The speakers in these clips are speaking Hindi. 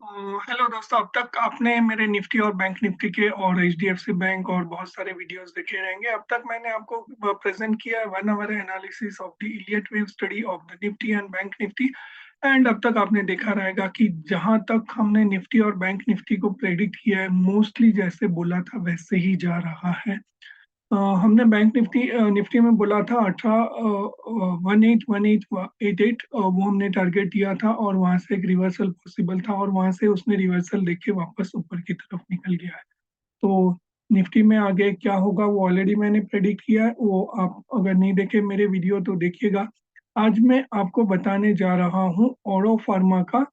हेलो दोस्तों, अब तक आपने मेरे निफ्टी और बैंक निफ्टी के और एचडीएफसी बैंक और बहुत सारे वीडियोस देखे रहेंगे। अब तक मैंने आपको प्रेजेंट किया है 1 hour analysis of the Elliott wave study of the Nifty and bank Nifty. And अब तक आपने देखा रहेगा कि जहां तक हमने निफ्टी और बैंक निफ्टी को प्रेडिक्ट किया है, मोस्टली जैसे बोला था वैसे ही जा रहा है। हमने बैंक निफ्टी निफ्टी में बोला था 18 18 वो हमने टारगेट दिया था और वहां से एक रिवर्सल पॉसिबल था और वहां से उसने रिवर्सल देके वापस ऊपर की तरफ निकल गया है। तो निफ्टी में आगे क्या होगा वो ऑलरेडी मैंने प्रेडिक्ट किया है। वो आप अगर नहीं देखे मेरे वीडियो तो देखिएगा। आज मैं आपको बताने जा रहा हूँ औरो फार्मा का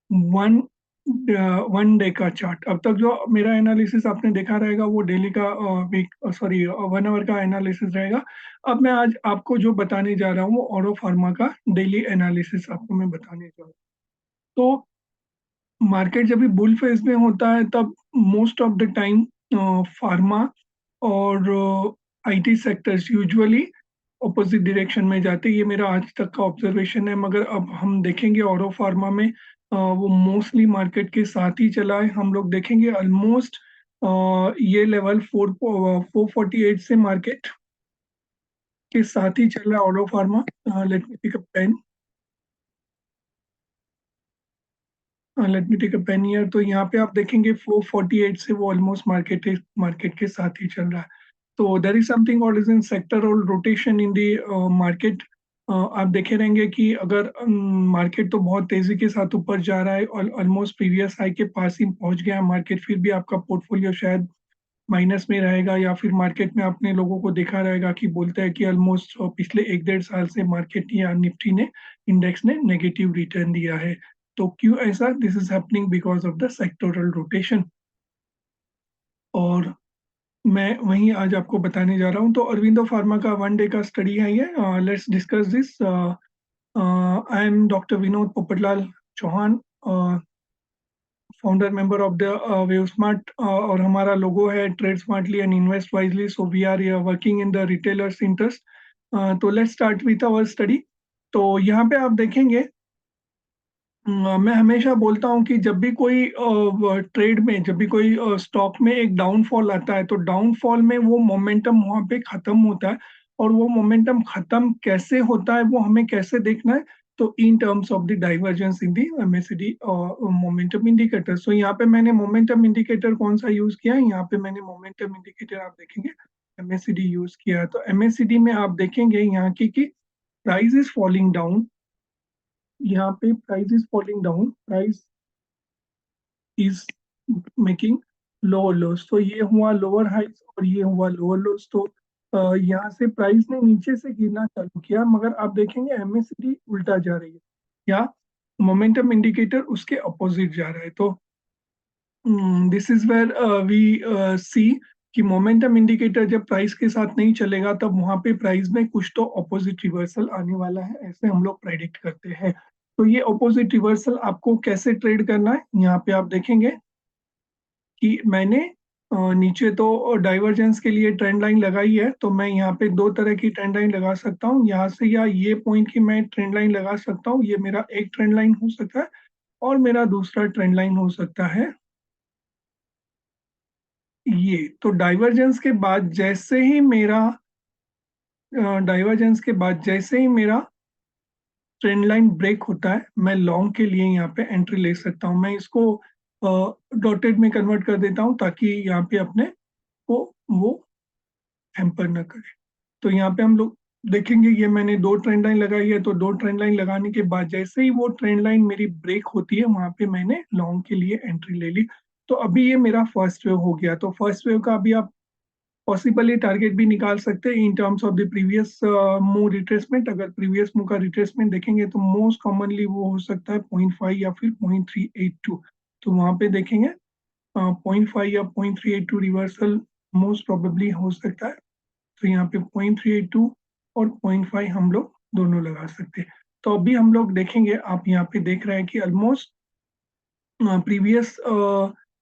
वन 1 डे का चार्ट। अब तक जो मेरा एनालिसिस आपने देखा रहेगा वो डेली का वीक सॉरी 1 आवर का एनालिसिस रहेगा। अब मैं आज आपको जो बताने जा रहा हूँ वो औरो फार्मा का डेली एनालिसिस आपको मैं बताने जा रहा हूँ। तो मार्केट जब भी बुल फेज में होता है तब most of the time pharma और IT sectors usually opposite direction में जाते हैं। ये मेरा आज तक का ऑब्जर्वेशन है, मगर अब हम देखेंगे औरो फार्मा में वो मोस्टली मार्केट के साथ ही चला है। हम लोग देखेंगे ऑलमोस्ट ये लेवल 448 से मार्केट के साथ ही चल रहा है Auro pharma. Let me take a pen. Let me take a pen here. तो यहाँ पे आप देखेंगे 448 से वो ऑलमोस्ट मार्केट के साथ ही चल रहा है। तो देर इज समथिंग और इज इन सेक्टर और रोटेशन इन दी मार्केट। आप देखे रहेंगे कि अगर मार्केट तो बहुत तेजी के साथ ऊपर जा रहा है और ऑलमोस्ट प्रीवियस हाई के पास ही पहुंच गया है मार्केट, फिर भी आपका पोर्टफोलियो शायद माइनस में रहेगा या फिर मार्केट में आपने लोगों को देखा रहेगा कि बोलते हैं कि ऑलमोस्ट पिछले 1 डेढ़ साल से मार्केट या निफ्टी ने इंडेक्स ने नेगेटिव रिटर्न दिया है। तो क्यों ऐसा? This is happening because of the sectoral rotation. और मैं वहीं आज आपको बताने जा रहा हूँ। तो अरविंदो फार्मा का 1 डे का स्टडी है ये। Let's discuss this. I am doctor Vinod Popatlal Chauhan, founder member of the wave smart, और हमारा लोगो है trade smartly and invest wisely. So we are working in the retailers interest. तो let's start with our study. तो यहाँ पे आप देखेंगे, मैं हमेशा बोलता हूँ कि जब भी कोई ट्रेड में, जब भी कोई स्टॉक में एक डाउनफॉल आता है तो डाउनफॉल में वो मोमेंटम वहां पे खत्म होता है। और वो मोमेंटम खत्म कैसे होता है वो हमें कैसे देखना है? तो in terms of the divergence in the MACD momentum indicator. So यहाँ पे मैंने मोमेंटम इंडिकेटर कौन सा यूज किया है? यहाँ पे मैंने मोमेंटम इंडिकेटर आप देखेंगे एमएसीडी यूज किया है। तो एमएसीडी में आप देखेंगे यहाँ की कि प्राइस इज फॉलिंग डाउन। यहाँ पे price is falling down, price is making lower loss. तो ये हुआ लोअर हाइस और ये हुआ लोअर लोस। तो यहाँ से प्राइस ने नीचे से गिरना चालू किया, मगर आप देखेंगे एमएसडी उल्टा जा रही है या मोमेंटम इंडिकेटर उसके अपोजिट जा रहा है। तो दिस इज वेयर वी सी कि मोमेंटम इंडिकेटर जब प्राइस के साथ नहीं चलेगा तब वहां पे प्राइस में कुछ तो अपोजिट रिवर्सल आने वाला है, ऐसे हम लोग प्रेडिक्ट करते हैं। तो ये अपोजिट रिवर्सल आपको कैसे ट्रेड करना है यहाँ पे आप देखेंगे कि मैंने नीचे तो डाइवर्जेंस के लिए ट्रेंड लाइन लगाई है। तो मैं यहाँ पे दो तरह की ट्रेंड लाइन लगा सकता हूँ यहाँ से, या ये पॉइंट की मैं ट्रेंड लाइन लगा सकता हूँ। ये मेरा एक ट्रेंड लाइन हो सकता है और मेरा दूसरा ट्रेंड लाइन हो सकता है ये। तो डाइवर्जेंस के बाद जैसे ही मेरा ट्रेंड लाइन ब्रेक होता है मैं लॉन्ग के लिए यहाँ पे एंट्री ले सकता हूँ। मैं इसको डॉटेड में कन्वर्ट कर देता हूँ ताकि यहाँ पे अपने को वो हैम्पर ना करे। तो यहाँ पे हम लोग देखेंगे ये मैंने दो ट्रेंड लाइन लगाई है। तो दो ट्रेंड लाइन लगाने के बाद जैसे ही वो ट्रेंड लाइन मेरी ब्रेक होती है वहां पे मैंने लॉन्ग के लिए एंट्री ले ली। तो अभी ये मेरा फर्स्ट वेव हो गया। तो फर्स्ट वेव का अभी आप पॉसिबली टारगेट भी निकाल सकते हैं इन terms of the previous move retracement. अगर प्रीवियस मूव का रिट्रेसमेंट देखेंगे तो मोस्ट कॉमनली वो हो सकता है 0.5 या फिर 0.382। तो वहां पे देखेंगे 0.5 या 0.382 रिवर्सल मोस्ट प्रोबेबली हो सकता है। तो यहाँ पे 0.382 और 0.5 हम लोग दोनों लगा सकते हैं। तो अभी हम लोग देखेंगे, आप यहाँ पे देख रहे हैं कि ऑलमोस्ट प्रीवियस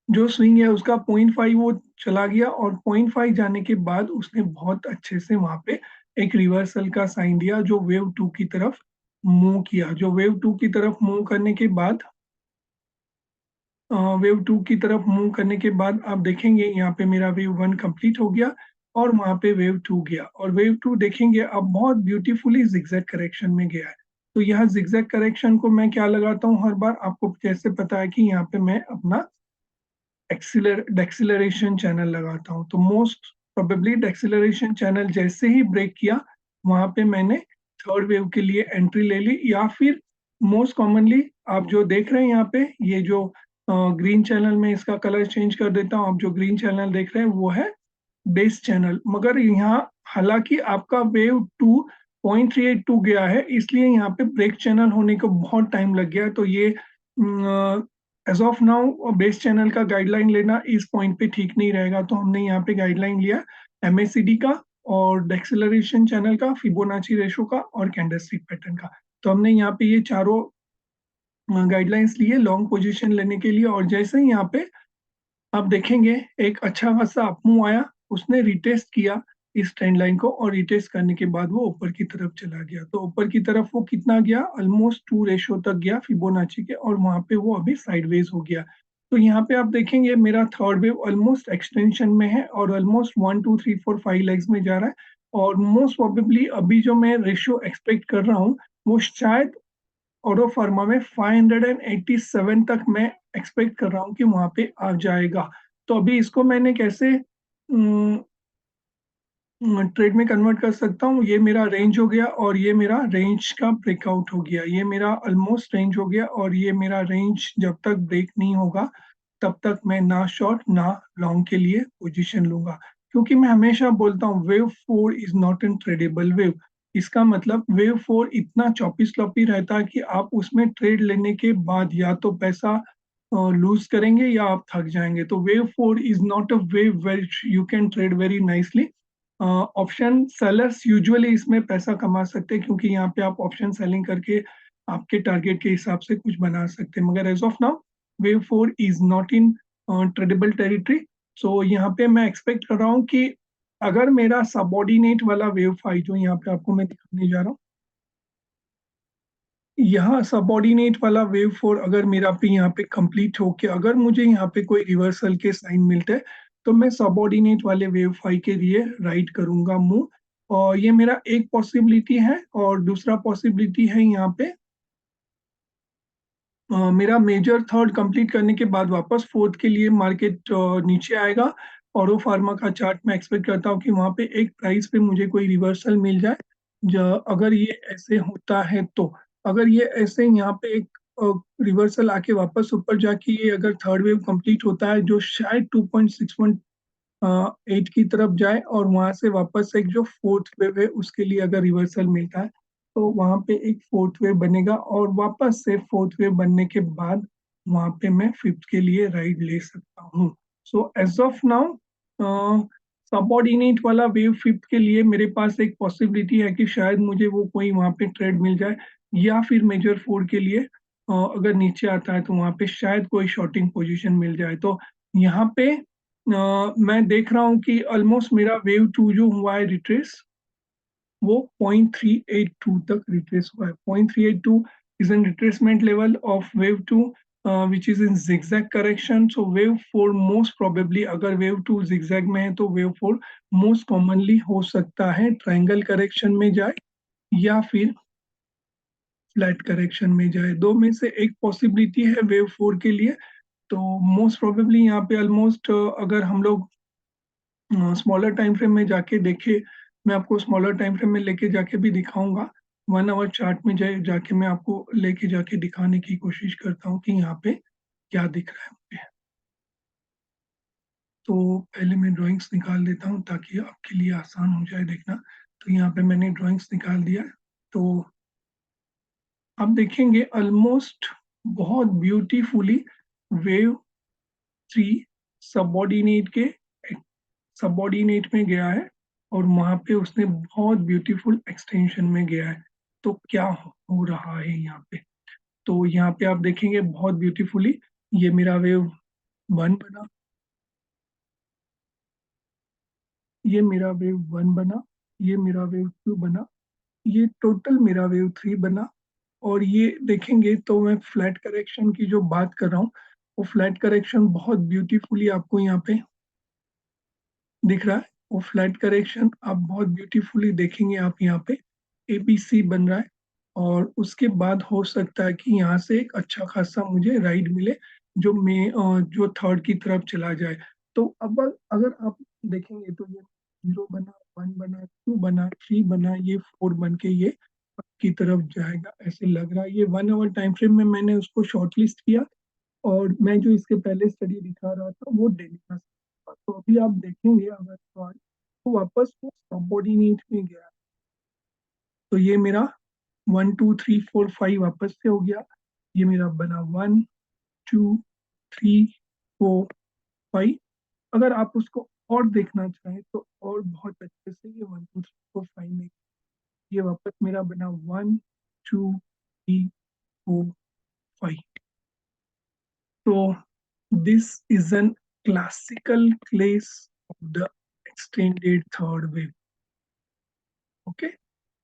जो स्विंग है उसका 0.5 वो चला गया और 0.5 जाने के बाद उसने बहुत अच्छे से वहां पे एक रिवर्सल का साइन दिया जो वेव टू की तरफ मूव किया। जो वेव टू की तरफ मूव करने के बाद वेव 2 की तरफ मूव करने के बाद आप देखेंगे यहाँ पे मेरा वेव 1 कंप्लीट हो गया और वहाँ पे वेव 2 गया और वेव 2 देखेंगे अब बहुत ब्यूटीफुली जिगजैग करेक्शन में गया है। तो यहाँ जिगजैग करेक्शन को मैं क्या लगाता हूँ हर बार, आपको जैसे पता है कि यहाँ पे मैं अपना डेक्सिलरेशन चैनल लगाता हूँ। तो मोस्ट प्रोबेबली डेक्सिलरेशन चैनल जैसे ही ब्रेक किया, वहाँ पे मैंने थर्ड वेव के लिए एंट्री ले ली, या फिर मोस्ट कॉमनली आप जो देख रहे हैं यहाँ पे, ये जो ग्रीन चैनल में इसका कलर चेंज कर देता हूँ, आप जो ग्रीन चैनल देख रहे हैं वो है बेस चैनल। मगर यहाँ हालांकि आपका वेव 2.382 गया है, इसलिए यहाँ पे ब्रेक चैनल होने को बहुत टाइम लग गया। तो ये as of now base channel का गाइडलाइन लेना इस पॉइंट पे ठीक नहीं रहेगा, तो हमने यहाँ पे गाइडलाइन लिया एमएसीडी का और डेक्सेलरेशन चैनल का, फिबोनाची रेशो का और कैंडलस्टिक पैटर्न का। तो हमने यहाँ पे ये चारों गाइडलाइंस लिए लॉन्ग पोजीशन लेने के लिए। और जैसे ही यहाँ पे आप देखेंगे एक अच्छा खासा अपमूव आया, उसने रिटेस्ट किया इस ट्रेंड लाइन को और रिटेस्ट करने के बाद वो ऊपर की तरफ चला गया। तो ऊपर की तरफ वो कितना गया, ऑलमोस्ट 2 रेशो तक गया फिबोनाची के, और वहां पे वो अभी साइडवेज हो गया। तो यहाँ पे आप देखेंगे मेरा थर्ड वेव ऑलमोस्ट एक्सटेंशन में है और ऑलमोस्ट 1 2 3 4 5 लेग्स में जा रहा है। और मोस्ट प्रोबेबली अभी जो मैं रेशियो एक्सपेक्ट कर रहा हूँ वो शायद ऑरो फार्मा में 587 तक मैं एक्सपेक्ट कर रहा हूँ कि वहां पे आ जाएगा। तो अभी इसको मैंने कैसे ट्रेड में कन्वर्ट कर सकता हूँ, ये मेरा रेंज हो गया और ये मेरा रेंज का ब्रेकआउट हो गया। ये मेरा ऑलमोस्ट रेंज हो गया और ये मेरा रेंज जब तक ब्रेक नहीं होगा तब तक मैं ना शॉर्ट ना लॉन्ग के लिए पोजीशन लूंगा। क्योंकि मैं हमेशा बोलता हूँ wave 4 is not an tradable wave. इसका मतलब वेव 4 इतना चॉपी स्लॉपी रहता है कि आप उसमें ट्रेड लेने के बाद या तो पैसा लूज करेंगे या आप थक जाएंगे। तो wave 4 is not a wave where you can trade very nicely. Option sellers usually इसमें पैसा कमा सकते हैं, क्योंकि यहाँ पे आप ऑप्शन सेलिंग करके आपके टारगेट के हिसाब से कुछ बना सकते हैं। मगर as of now wave 4 is not in tradable territory. So यहाँ पे मैं एक्सपेक्ट कर रहा हूँ कि अगर मेरा सबऑर्डिनेट वाला वेव 5 जो यहाँ पे आपको मैं दिखाने जा रहा हूँ, यहाँ सबऑर्डिनेट वाला वेव 4 अगर मेरा पे यहाँ पे कंप्लीट हो के अगर मुझे यहाँ पे कोई रिवर्सल के साइन मिलते हैं, तो मैं सबऑर्डिनेट वाले वेव 5 के लिए राइट करूंगा मूव। और ये मेरा एक पॉसिबिलिटी है। और दूसरा पॉसिबिलिटी है यहाँ पे मेरा मेजर थर्ड कंप्लीट करने के बाद वापस फोर्थ के लिए मार्केट नीचे आएगा। औरो फार्मा का चार्ट में एक्सपेक्ट करता हूँ कि वहां पे एक प्राइस पे मुझे कोई रिवर्सल मिल जाए। अगर ये ऐसे होता है तो अगर ये ऐसे यहाँ पे एक रिवर्सल आके वापस ऊपर जाके ये अगर थर्ड वेव कंप्लीट होता है जो शायद 2.618 की तरफ जाए और वहां से वापस एक जो फोर्थ वेव है उसके लिए अगर रिवर्सल मिलता है, तो वहां पे एक फोर्थ वेव बनेगा और वापस से फोर्थ वेव बनने के बाद वहां पे मैं फिफ्थ के लिए राइड ले सकता हूँ। So as of now subordinate वाला वेव फिफ्थ के लिए मेरे पास एक पॉसिबिलिटी है कि शायद मुझे वो कोई वहां पे ट्रेड मिल जाए, या फिर मेजर फोर के लिए अगर नीचे आता है तो वहां पे शायद कोई शॉर्टिंग पोजीशन मिल जाए। तो यहाँ पे मैं देख रहा हूँ कि ऑलमोस्ट मेरा वेव 2 जो हुआ है रिट्रेस, वो 0.382 तक रिट्रेस हुआ है। 0.382 is an retracement level of wave 2 which is in zigzag correction. So wave 4 most probably अगर wave 2 zigzag में है तो wave 4 most commonly हो सकता है ट्रायंगल करेक्शन में जाए या फिर फ्लैट करेक्शन में जाए। दो में से एक पॉसिबिलिटी है वेव 4 के लिए। तो मोस्ट प्रोबेबली यहाँ पे ऑलमोस्ट अगर हम लोग स्मॉलर टाइम फ्रेम में जाके देखे, मैं आपको स्मॉलर टाइम फ्रेम में लेके जाके भी दिखाऊंगा। 1 आवर चार्ट में जाके मैं आपको लेके जाके दिखाने की कोशिश करता हूँ कि यहाँ पे क्या दिख रहा है मुझे। तो पहले मैं ड्राइंग्स निकाल देता हूँ ताकि आपके लिए आसान हो जाए देखना। तो यहाँ पे मैंने ड्राइंग्स निकाल दिया है। तो आप देखेंगे ऑलमोस्ट बहुत ब्यूटीफुली वेव 3 सबऑर्डिनेट के सबऑर्डिनेट में गया है और वहां पे उसने बहुत ब्यूटीफुल एक्सटेंशन में गया है। तो क्या हो रहा है यहाँ पे, तो यहाँ पे आप देखेंगे बहुत ब्यूटीफुली ये मेरा वेव 1 बना, ये मेरा वेव 1 बना, ये मेरा वेव 2 बना, ये टोटल मेरा वेव 3 बना। और ये देखेंगे तो मैं फ्लैट करेक्शन की जो बात कर रहा हूँ, वो फ्लैट करेक्शन बहुत ब्यूटीफुली आपको यहाँ पे दिख रहा है। वो फ्लैट करेक्शन आप बहुत ब्यूटीफुली देखेंगे आप यहाँ पे एबीसी बन रहा है और उसके बाद हो सकता है कि यहाँ से एक अच्छा खासा मुझे राइड मिले जो जो थर्ड की तरफ चला जाए। तो अब अगर आप देखेंगे तो ये 0 बना, 1 बना, 2 बना, 3 बना, ये 4 बन के ये की तरफ जाएगा ऐसे लग रहा है। ये 1 आवर टाइम फ्रेम में मैंने उसको शॉर्टलिस्ट किया और मैं जो इसके पहले स्टडी दिखा रहा था वो डेली का था। तो अभी आप देखेंगे अगर तो वापस वो सबऑर्डिनेट में गया। तो ये मेरा 1 2 3 4 5 वापस से हो गया। ये मेरा बना 1 2 3 4 5। अगर आप उसको और देखना चाहें तो और बहुत अच्छे से ये 1 2 3 4 5 में ये वापस मेरा बना 1 2 3 4 5। So this is an classical case of the extended third wave. Okay,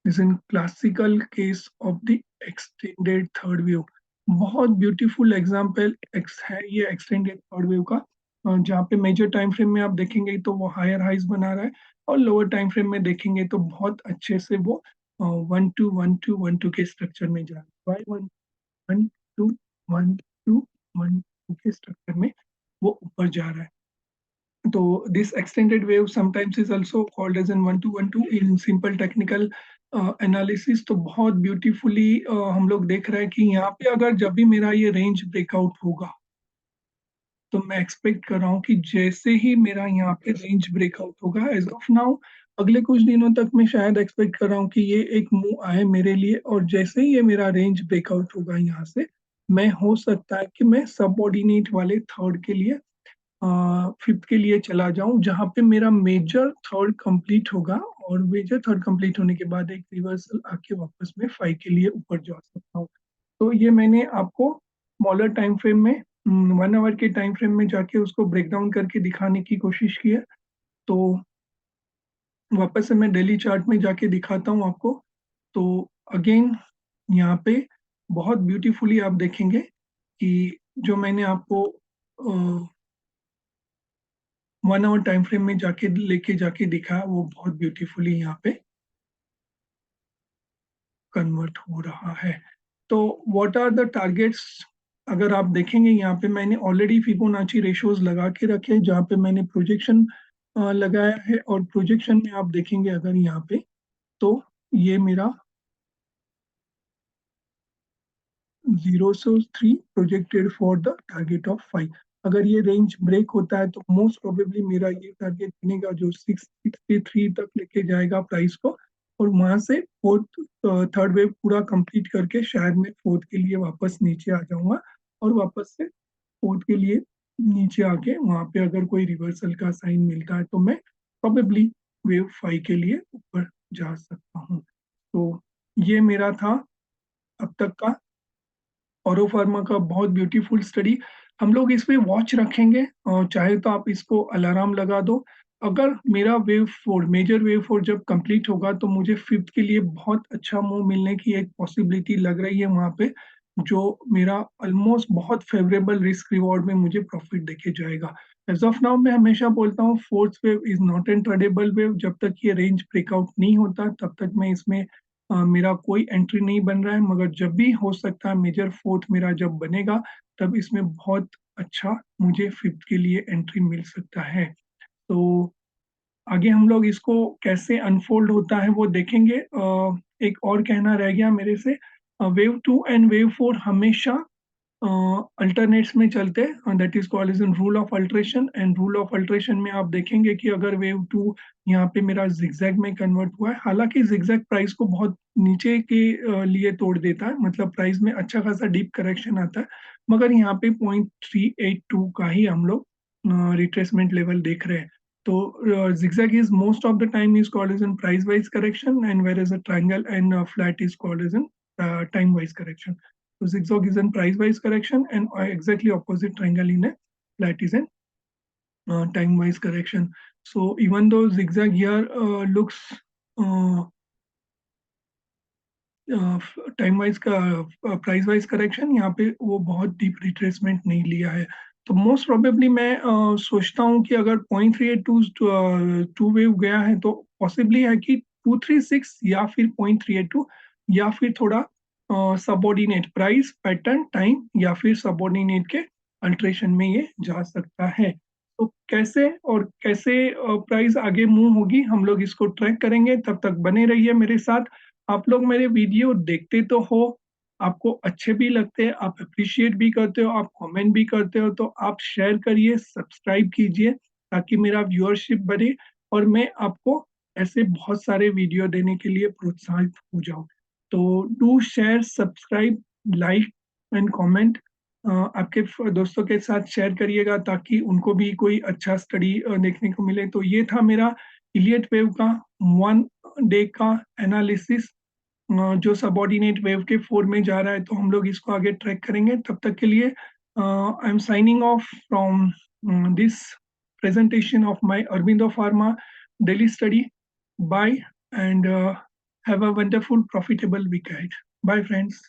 this is a classical case of the extended third wave. बहुत ब्यूटीफुल एग्जाम्पल है ये एक्सटेंडेड थर्ड वेव का, जहाँ पे मेजर टाइम फ्रेम में आप देखेंगे तो वो हायर हाइज बना रहा है और लोअर टाइम फ्रेम में देखेंगे तो बहुत अच्छे से वो 1 2 1 2 1 2 के स्ट्रक्चर में जा रहा है। 1 2 1 2 1 2 के स्ट्रक्चर में वो ऊपर जा रहा है। तो this extended wave sometimes is also called as an 1 2 1 2 in simple technical analysis. तो बहुत ब्यूटीफुली हम लोग देख रहे हैं कि यहाँ पे अगर जब भी मेरा ये रेंज ब्रेकआउट होगा तो मैं एक्सपेक्ट कर रहा हूँ कि जैसे ही मेरा यहाँ पे रेंज ब्रेकआउट होगा एज ऑफ नाउ अगले कुछ दिनों तक मैं शायद एक्सपेक्ट कर रहा हूँ कि ये एक मूव आए मेरे लिए और जैसे ही ये मेरा रेंज ब्रेकआउट होगा यहाँ से मैं हो सकता है कि मैं सबऑर्डिनेट वाले थर्ड के लिए फिफ्थ के लिए चला जाऊं जहां पे मेरा मेजर थर्ड कंप्लीट होगा और मेजर थर्ड कंप्लीट होने के बाद एक रिवर्सल आके वापस में फाइव के लिए ऊपर जा सकता हूँ। तो ये मैंने आपको स्मॉलर टाइम फ्रेम में 1 आवर के टाइम फ्रेम में जाके उसको ब्रेक डाउन करके दिखाने की कोशिश की है। तो वापस से मैं डेली चार्ट में जाके दिखाता हूँ आपको। तो अगेन यहाँ पे बहुत ब्यूटीफुली आप देखेंगे कि जो मैंने आपको 1 आवर टाइम फ्रेम में जाके लेके जाके दिखा वो बहुत ब्यूटीफुली यहाँ पे कन्वर्ट हो रहा है। तो व्हाट आर द टारगेट्स अगर आप देखेंगे यहाँ पे मैंने ऑलरेडी फिबोनाची रेशियोज लगा के रखे हैं जहाँ पे मैंने प्रोजेक्शन लगाया है और प्रोजेक्शन में आप देखेंगे अगर यहाँ पे तो ये मेरा 0 से 3 projected for the target of 5। अगर ये रेंज ब्रेक होता है तो मोस्ट प्रोबेबली मेरा ये टारगेट बनेगा जो 663 तक लेके जाएगा प्राइस को और वहां से फोर्थ थर्ड वेव पूरा कंप्लीट करके शायद मैं फोर्थ के लिए वापस नीचे आ जाऊंगा और वापस से फोर्थ के लिए नीचे आके वहां पे अगर कोई रिवर्सल का साइन मिलता है तो मैं प्रोबेबली वेव 5 के लिए ऊपर जा सकता हूँ। तो ये मेरा था अब तक का औरो फार्मा का बहुत ब्यूटीफुल स्टडी। हम लोग इस पे वॉच रखेंगे और चाहे तो आप इसको अलार्म लगा दो। अगर मेरा wave four major wave four जब कंप्लीट होगा तो मुझे फिफ्थ के लिए बहुत अच्छा मूव मिलने की एक पॉसिबिलिटी लग रही है वहां पे जो मेरा ऑलमोस्ट बहुत फेवरेबल रिस्क रिवॉर्ड में मुझे प्रॉफिट देके जाएगा। एज ऑफ नाउ मैं हमेशा बोलता हूँ fourth wave is not an tradable wave. जब तक ये रेंज ब्रेकआउट नहीं होता तब तक मैं इसमें मेरा कोई एंट्री नहीं बन रहा है मगर जब भी हो सकता है मेजर फोर्थ मेरा जब बनेगा तब इसमें बहुत अच्छा मुझे फिफ्थ के लिए एंट्री मिल सकता है। तो आगे हम लोग इसको कैसे अनफोल्ड होता है वो देखेंगे। एक और कहना रह गया मेरे से, wave two and wave four हमेशा अल्टरनेट्स में चलते हैं that is called as an rule of alteration. And rule of alteration में आप देखेंगे कि अगर वेव टू यहाँ पे मेरा जिगजैग में कन्वर्ट हुआ है हालांकि जिगजैग प्राइस को बहुत नीचे के लिए तोड़ देता है मतलब प्राइस में अच्छा खासा डीप करेक्शन आता है मगर यहाँ पे 0.382 का ही हम लोग रिट्रेसमेंट लेवल देख रहे हैं। तो zigzag is most of the time is called as an price wise correction and where is a triangle and flat is called as an time wise correction. So zigzag is in price-wise correction and exactly opposite triangle in a flat is in time-wise correction. So even though zigzag here looks uh, time wise का प्राइस वाइज करेक्शन, यहाँ पे वो बहुत डीप रिट्रेसमेंट नहीं लिया है। तो मोस्ट प्रोबेबली मैं सोचता हूँ कि अगर 0.382 टू वेव गया है तो पॉसिबली है कि 236 या फिर 0.382 या फिर थोड़ा सबऑर्डिनेट प्राइस पैटर्न टाइम या फिर सबऑर्डिनेट के अल्ट्रेशन में ये जा सकता है। तो कैसे और कैसे प्राइस आगे मूव होगी हम लोग इसको ट्रैक करेंगे। तब तक बने रहिए मेरे साथ। आप लोग मेरे वीडियो देखते तो हो, आपको अच्छे भी लगते हैं, आप अप्रिशिएट भी करते हो, आप कमेंट भी करते हो, तो आप शेयर करिए, सब्सक्राइब कीजिए ताकि मेरा व्यूअरशिप बढ़े और मैं आपको ऐसे बहुत सारे वीडियो देने के लिए प्रोत्साहित हो जाऊं। तो do share, subscribe, like and comment. आपके दोस्तों के साथ शेयर करिएगा ताकि उनको भी कोई अच्छा स्टडी देखने को मिले। तो ये था मेरा इलियट वेव का 1 डे का एनालिसिस, जो सबऑर्डिनेट वेव के 4 में जा रहा है। तो हम लोग इसको आगे ट्रैक करेंगे। तब तक के लिए I am signing off from this presentation of my Aurobindo Pharma daily study. Bye and have a wonderful, profitable week ahead. Bye, friends.